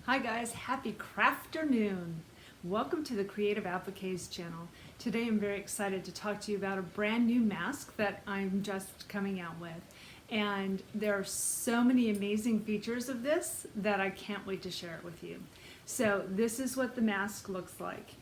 Hi guys, happy crafternoon. Welcome to the Creative Appliques channel. Today I'm very excited to talk to you about a brand new mask that I'm just coming out with. And there are so many amazing features of this that I can't wait to share it with you. So this is what the mask looks like,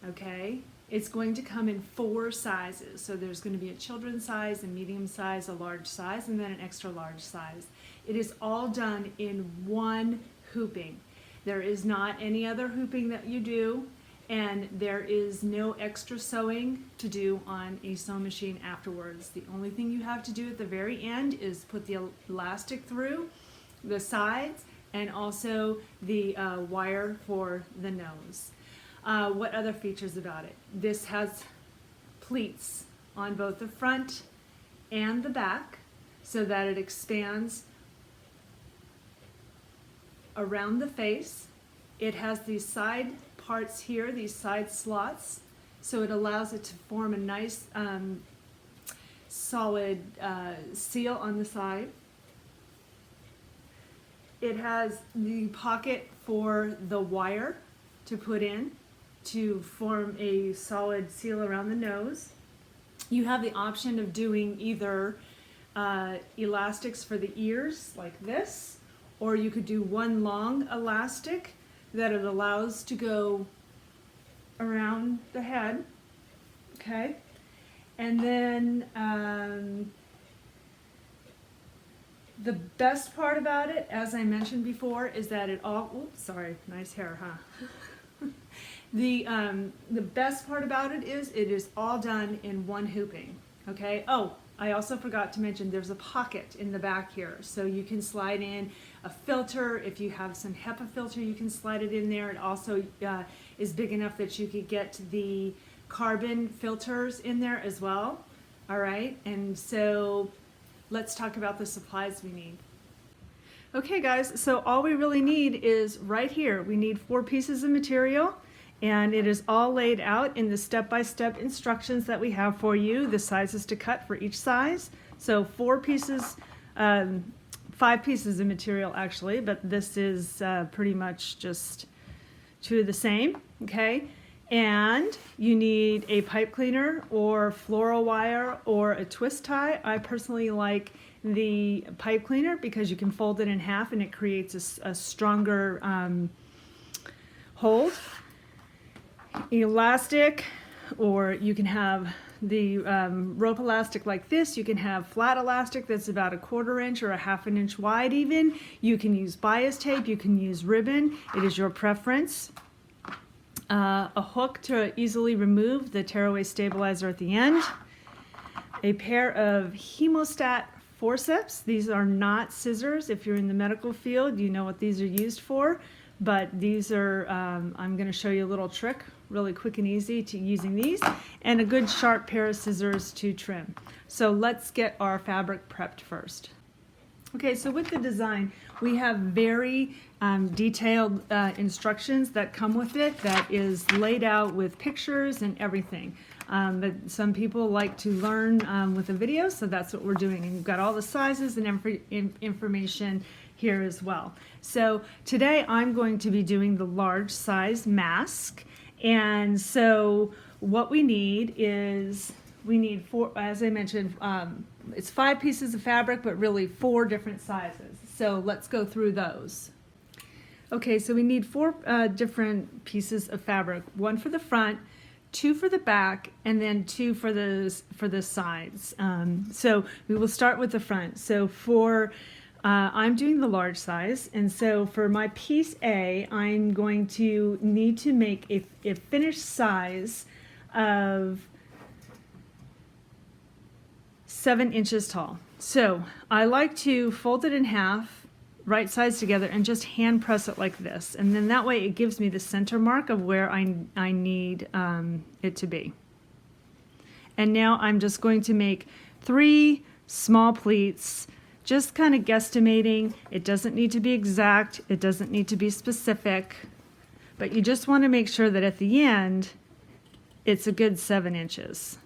okay? It's going to come in 4 sizes. So there's going to be a children's size, a medium size, a large size, and then an extra large size. It is all done in one hooping. There is not any other hooping that you do, and there is no extra sewing to do on a sewing machine afterwards. The only thing you have to do at the very end is put the elastic through the sides and also the wire for the nose. What other features about it? This has pleats on both the front and the back so that it expands around the face. It has these side parts here, these side slots, so it allows it to form a nice solid seal on the side. It has the pocket for the wire to put in to form a solid seal around the nose. You have the option of doing either elastics for the ears like this, or you could do one long elastic that it allows to go around the head, okay? And then the best part about it, as I mentioned before, is that it all, oops, sorry, nice hair, huh? The best part about it is all done in one hooping, okay? Oh, I also forgot to mention there's a pocket in the back here, so you can slide in a filter. If you have some HEPA filter, you can slide it in there. It also is big enough that you could get the carbon filters in there as well. All right, and so let's talk about the supplies we need. Okay guys, so all we really need is right here. We need 4 pieces of material, and it is all laid out in the step-by-step instructions that we have for you, the sizes to cut for each size. So 4 pieces, 5 pieces of material actually, but this is pretty much just 2 of the same, okay? And you need a pipe cleaner or floral wire or a twist tie. I personally like the pipe cleaner because you can fold it in half and it creates a stronger hold. Elastic, or you can have the rope elastic like this. You can have flat elastic that's about 1/4 inch or 1/2 inch wide even. You can use bias tape, you can use ribbon. It is your preference. A hook to easily remove the tearaway stabilizer at the end. A pair of hemostat forceps. These are not scissors. If you're in the medical field, you know what these are used for. But these are, I'm going to show you a little trick, really quick and easy to using these, and a good sharp pair of scissors to trim. So let's get our fabric prepped first. Okay, so with the design, we have very detailed instructions that come with it that is laid out with pictures and everything. But some people like to learn with a video, so that's what we're doing. And you've got all the sizes and information here as well. So today I'm going to be doing the large size mask. And so what we need is, we need 4, as I mentioned, it's 5 pieces of fabric, but really 4 different sizes. So let's go through those. Okay, so we need 4 different pieces of fabric, 1 for the front, 2 for the back, and then 2 for the sides. So we will start with the front. So for I'm doing the large size, and so for my piece A, I'm going to need to make a finished size of 7 inches tall. So I like to fold it in half, right sides together, and just hand press it like this. And then that way it gives me the center mark of where I need it to be. And now I'm just going to make 3 small pleats, just kind of guesstimating. It doesn't need to be exact, it doesn't need to be specific, but you just want to make sure that at the end it's a good 7 inches.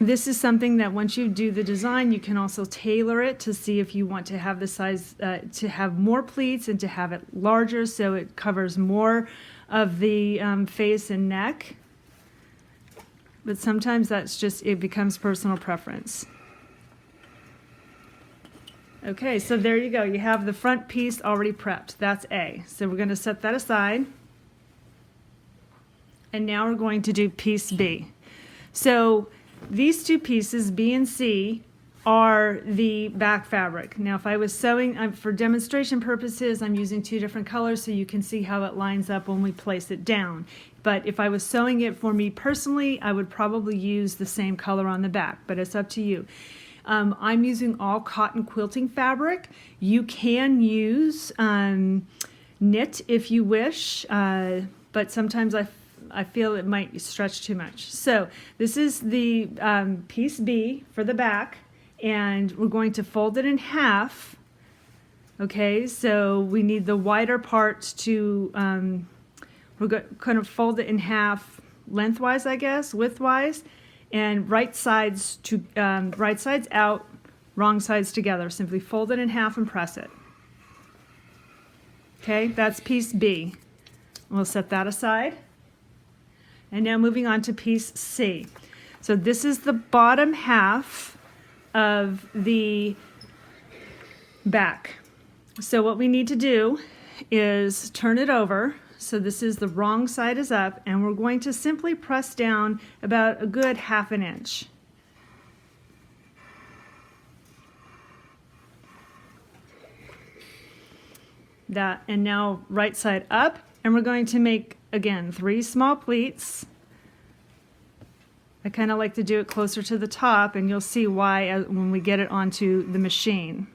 This is something that once you do the design, you can also tailor it to see if you want to have the size, to have more pleats and to have it larger so it covers more of the face and neck. But sometimes that's just, it becomes personal preference. Okay, so there you go. You have the front piece already prepped. That's A. So we're going to set that aside. And now we're going to do piece B. So these two pieces, B and C, are the back fabric. Now if I was sewing, for demonstration purposes, I'm using two different colors so you can see how it lines up when we place it down. But if I was sewing it for me personally, I would probably use the same color on the back, but it's up to you. I'm using all cotton quilting fabric. You can use knit if you wish, but sometimes I feel it might stretch too much. So this is the piece B for the back, and we're going to fold it in half. Okay, so we need the wider part to, we're going to fold it in half lengthwise, I guess, widthwise, and right sides out, wrong sides together. Simply fold it in half and press it. Okay, that's piece B. We'll set that aside. And now moving on to piece C. So this is the bottom half of the back. So what we need to do is turn it over. So this is the wrong side is up, and we're going to simply press down about a good 1/2 inch. That, and now right side up, and we're going to make, again, 3 small pleats. I kind of like to do it closer to the top, and you'll see why when we get it onto the machine.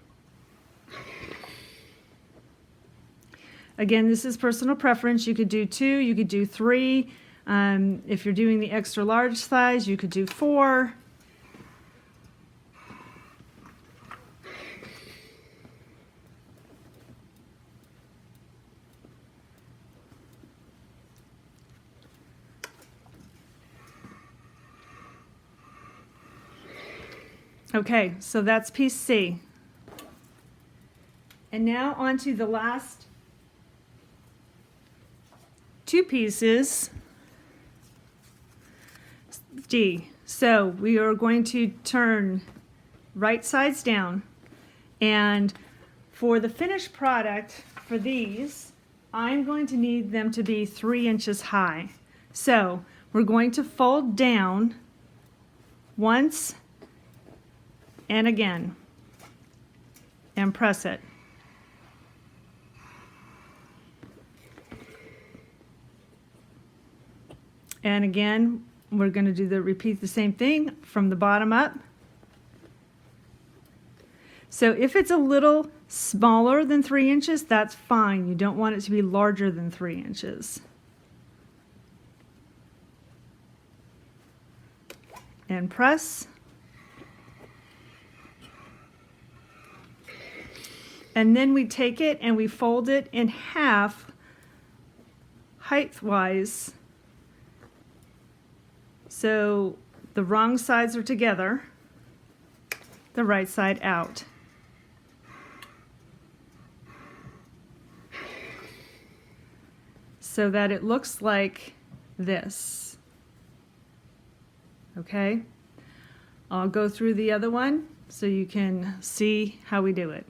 Again, this is personal preference. You could do 2, you could do 3. If you're doing the extra large size, you could do 4. Okay, so that's piece C. And now onto the last 2 pieces, D. So we are going to turn right sides down, and for the finished product for these, I'm going to need them to be 3 inches high. So we're going to fold down once and again and press it. And again, we're going to repeat the same thing from the bottom up. So if it's a little smaller than 3 inches, that's fine. You don't want it to be larger than 3 inches. And press. And then we take it and we fold it in half, height-wise. So the wrong sides are together, the right side out. So that it looks like this. Okay? I'll go through the other one so you can see how we do it.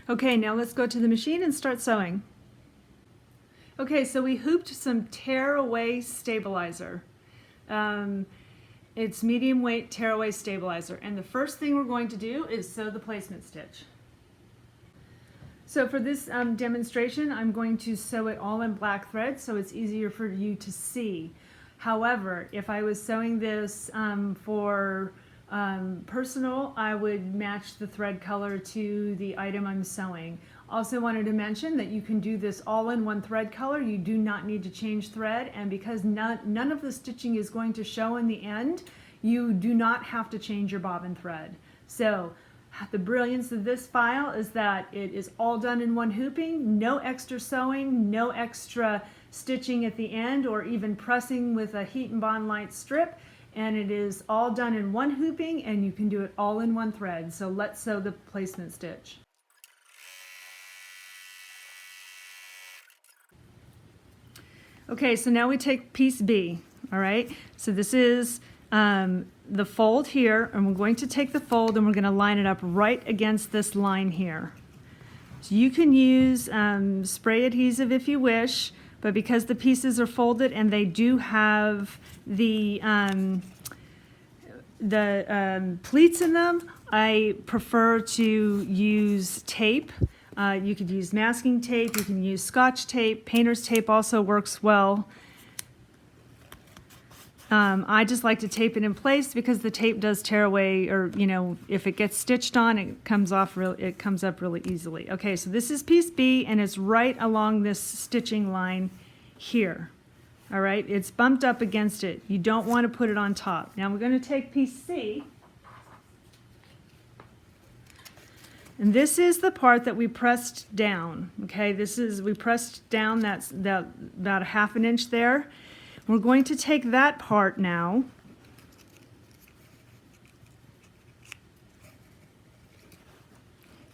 Okay, now let's go to the machine and start sewing. Okay, so we hooped some tearaway stabilizer. It's medium weight tearaway stabilizer, and the first thing we're going to do is sew the placement stitch. So for this demonstration, I'm going to sew it all in black thread so it's easier for you to see. However, if I was sewing this for personal, I would match the thread color to the item I'm sewing. Also wanted to mention that you can do this all in one thread color. You do not need to change thread, and because none of the stitching is going to show in the end, you do not have to change your bobbin thread. So The brilliance of this file is that it is all done in one hooping, no extra sewing, no extra stitching at the end or even pressing with a heat and bond light strip, and it is all done in one hooping and you can do it all in one thread. So let's sew the placement stitch. Okay, so now we take piece B, all right? So this is the fold here, and we're going to take the fold and we're going to line it up right against this line here. So you can use spray adhesive if you wish, but because the pieces are folded and they do have the pleats in them, I prefer to use tape. You could use masking tape, you can use Scotch tape, painter's tape also works well. I just like to tape it in place because the tape does tear away, or if it gets stitched on, it comes up really easily. Okay, so this is piece B and it's right along this stitching line here. All right, it's bumped up against it. You don't want to put it on top. Now we're going to take piece C. And this is the part that we pressed down. Okay, we pressed down that about a ½ inch there. We're going to take that part now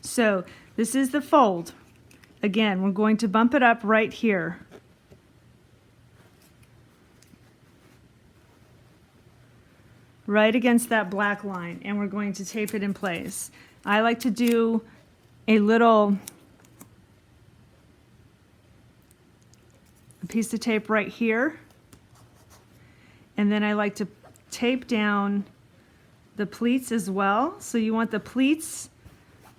so this is the fold. Again, we're going to bump it up right here. Right against that black line, and we're going to tape it in place. I like to do a piece of tape right here. And then I like to tape down the pleats as well. So you want the pleats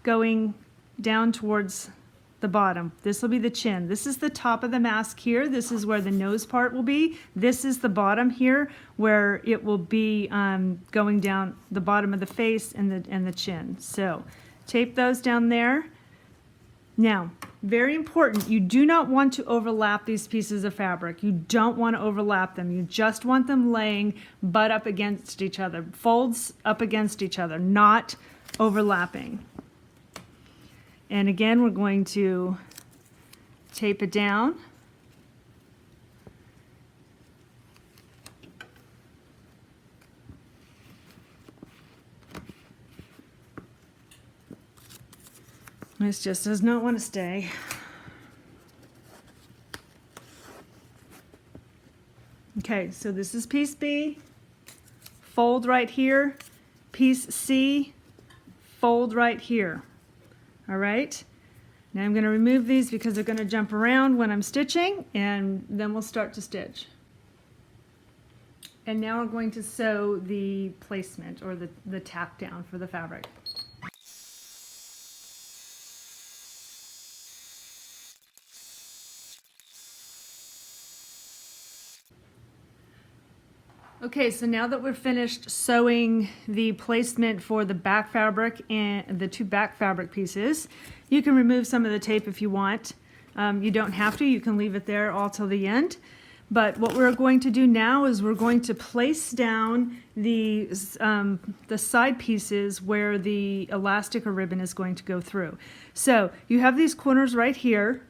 going down towards the bottom. This will be the chin. This is the top of the mask here. This is where the nose part will be. This is the bottom here where it will be going down the bottom of the face and the chin. So tape those down there. Now, very important, you do not want to overlap these pieces of fabric. You don't want to overlap them. You just want them laying butt up against each other, folds up against each other, not overlapping. And again, we're going to tape it down. This just does not want to stay. Okay, so this is piece B, fold right here, piece C, fold right here. All right, now I'm going to remove these because they're going to jump around when I'm stitching, and then we'll start to stitch. And now we're going to sew the placement, or the tack down for the fabric. Okay, so now that we're finished sewing the placement for the back fabric and the two back fabric pieces, you can remove some of the tape if you want. You don't have to, you can leave it there all till the end. But what we're going to do now is we're going to place down the side pieces where the elastic or ribbon is going to go through. So you have these corners right here,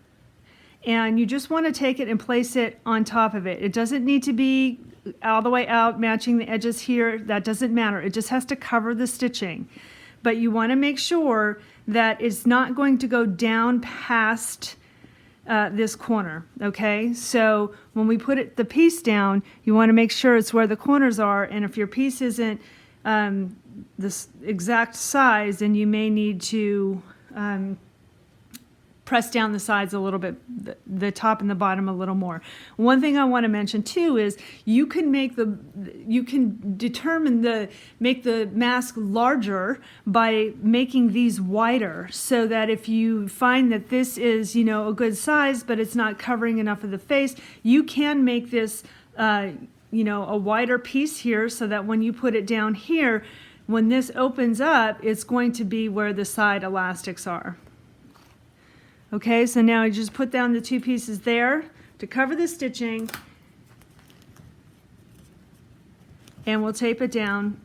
and you just want to take it and place it on top of it. It doesn't need to be all the way out matching the edges here. That doesn't matter. It just has to cover the stitching. But you want to make sure that it's not going to go down past this corner. Okay, so when we put the piece down, you want to make sure it's where the corners are, and if your piece isn't this exact size, then you may need to press down the sides a little bit, the top and the bottom a little more. One thing I want to mention too is you can make make the mask larger by making these wider, so that if you find that this is, a good size but it's not covering enough of the face, you can make this a wider piece here, so that when you put it down here, when this opens up, it's going to be where the side elastics are. Okay, so now I just put down the two pieces there to cover the stitching, and we'll tape it down.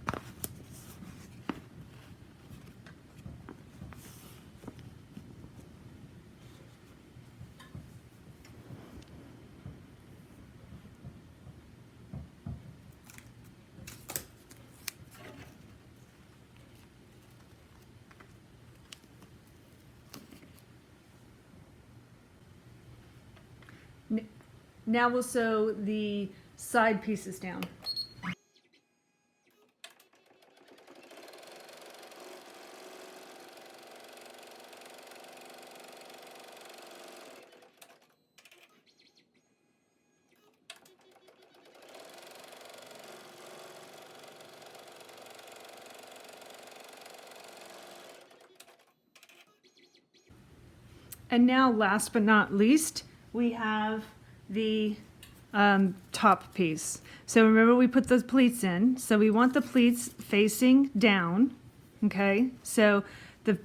Now we'll sew the side pieces down. And now, last but not least, we have the top piece. So remember, we put those pleats in. So we want the pleats facing down. Okay. So we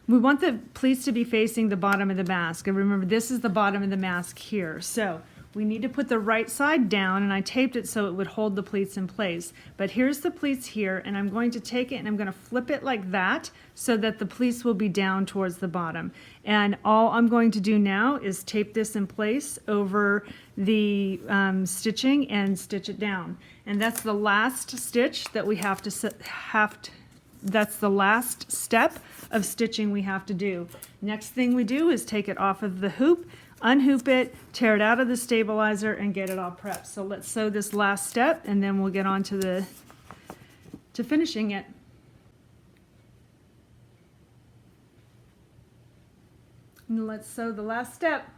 want the pleats to be facing the bottom of the mask. And remember, this is the bottom of the mask here. So we need to put the right side down, and I taped it so it would hold the pleats in place. But here's the pleats here, and I'm going to take it and I'm going to flip it like that so that the pleats will be down towards the bottom. And all I'm going to do now is tape this in place over the stitching and stitch it down. And that's the last stitch that we that's the last step of stitching we have to do. Next thing we do is take it off of the hoop, unhoop it, tear it out of the stabilizer, and get it all prepped. So let's sew this last step, and then we'll get on to finishing it. And let's sew the last step.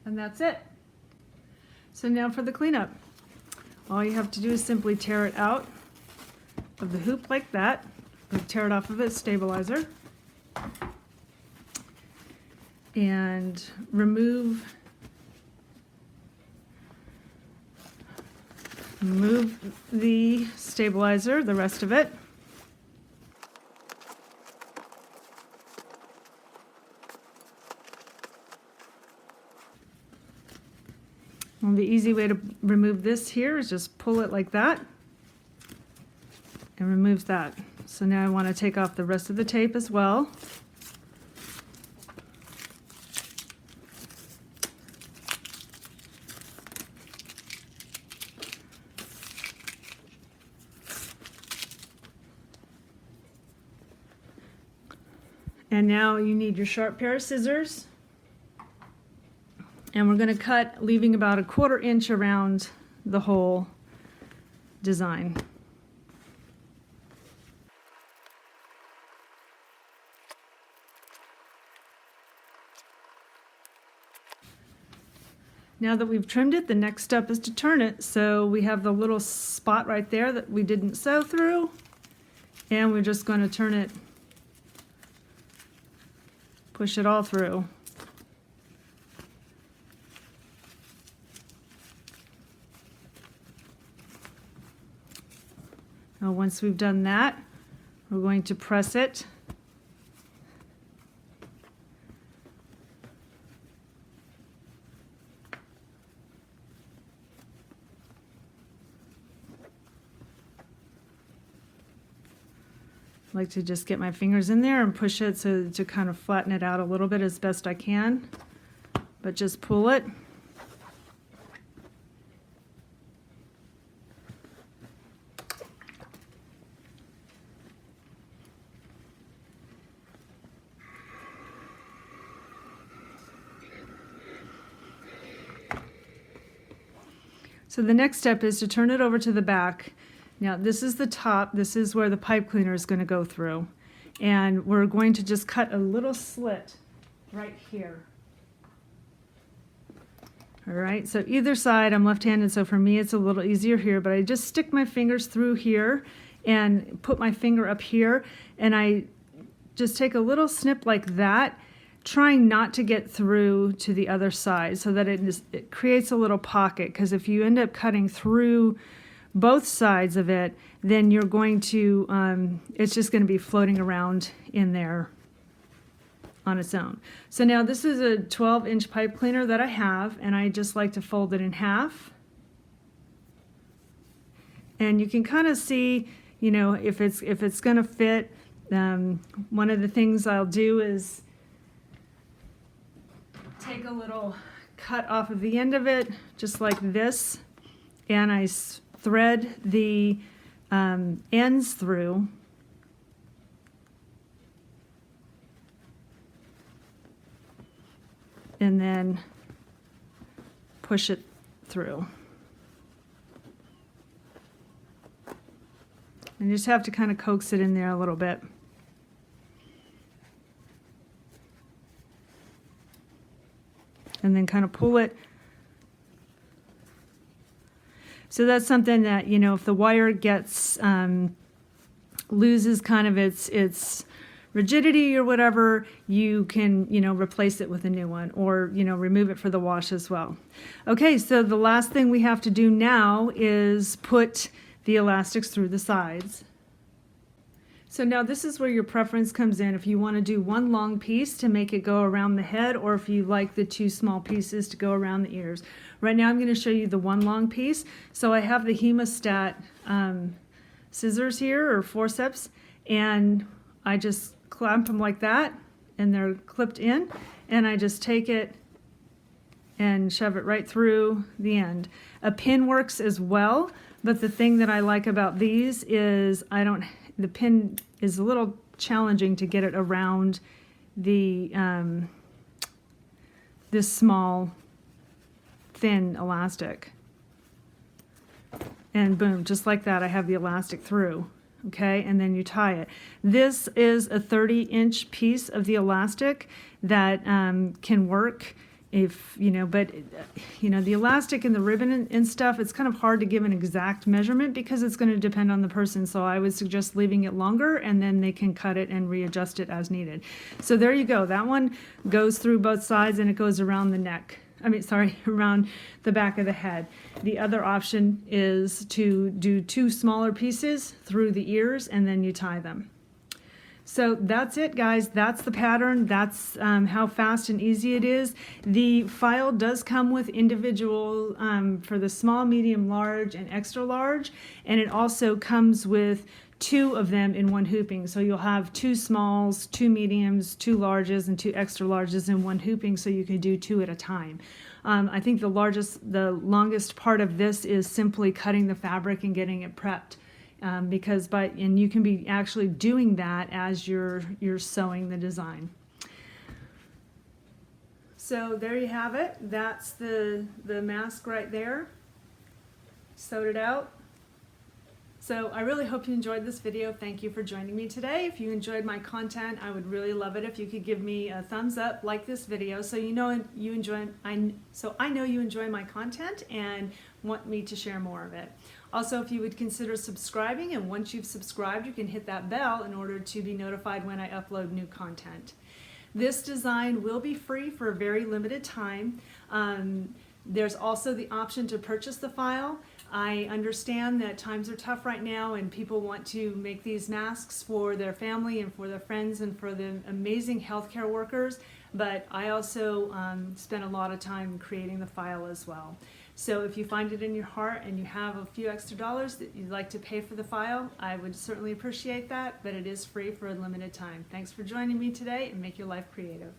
And that's it. So now for the cleanup. All you have to do is simply tear it out of the hoop like that, or tear it off of its stabilizer, and remove the stabilizer, the rest of it. Well, the easy way to remove this here is just pull it like that and remove that. So now I want to take off the rest of the tape as well. And now you need your sharp pair of scissors. And we're going to cut, leaving about 1/4 inch around the whole design. Now that we've trimmed it, the next step is to turn it. So we have the little spot right there that we didn't sew through, and we're just going to turn it, push it all through. Now once we've done that, we're going to press it. I like to just get my fingers in there and push it so to kind of flatten it out a little bit as best I can, but just pull it. So the next step is to turn it over to the back. Now this is the top, this is where the pipe cleaner is going to go through. And we're going to just cut a little slit right here. All right, so either side, I'm left-handed, so for me it's a little easier here, but I just stick my fingers through here and put my finger up here, and I just take a little snip like that, trying not to get through to the other side so that it creates a little pocket, because if you end up cutting through both sides of it, then you're going to, it's just going to be floating around in there on its own. So now this is a 12-inch pipe cleaner that I have, and I just like to fold it in half. And you can kind of see, you know, if it's going to fit. One of the things I'll do is take a little cut off of the end of it, just like this, and I thread the ends through. And then push it through. And you just have to kind of coax it in there a little bit. And then kind of pull it. So that's something that, you know, if the wire gets, loses kind of its rigidity or whatever, you can, you know, replace it with a new one, or, you know, remove it for the wash as well. Okay, so the last thing we have to do now is put the elastics through the sides. So now this is where your preference comes in. If you want to do one long piece to make it go around the head, or if you like the two small pieces to go around the ears. Right now I'm going to show you the one long piece. So I have the hemostat scissors here, or forceps, and I just clamp them like that, and they're clipped in, and I just take it and shove it right through the end. A pin works as well, but the thing that I like about these is the pin is a little challenging to get it around the this small thin elastic. And boom, just like that, I have the elastic through. Okay, and then you tie it. This is a 30-inch piece of the elastic that can work if, you know, but, you know, the elastic and the ribbon and stuff, it's kind of hard to give an exact measurement because it's going to depend on the person. So I would suggest leaving it longer, and then they can cut it and readjust it as needed. So there you go. That one goes through both sides, and it goes around the neck. Around the back of the head. The other option is to do two smaller pieces through the ears, and then you tie them. So that's it, guys. That's the pattern. That's how fast and easy it is. The file does come with individual for the small, medium, large, and extra large, and it also comes with two of them in one hooping. So you'll have two smalls, two mediums, two larges, and two extra larges in one hooping, so you can do two at a time. I think the longest part of this is simply cutting the fabric and getting it prepped. And you can be actually doing that as you're sewing the design. So there you have it. That's the mask right there. Sewed it out. So I really hope you enjoyed this video. Thank you for joining me today. If you enjoyed my content, I would really love it if you could give me a thumbs up, like this video, so I know you enjoy my content and want me to share more of it. Also, if you would consider subscribing, and once you've subscribed, you can hit that bell in order to be notified when I upload new content. This design will be free for a very limited time. There's also the option to purchase the file. I understand that times are tough right now, and people want to make these masks for their family and for their friends and for the amazing healthcare workers, but I also spent a lot of time creating the file as well. So if you find it in your heart and you have a few extra dollars that you'd like to pay for the file, I would certainly appreciate that, but it is free for a limited time. Thanks for joining me today, and make your life creative.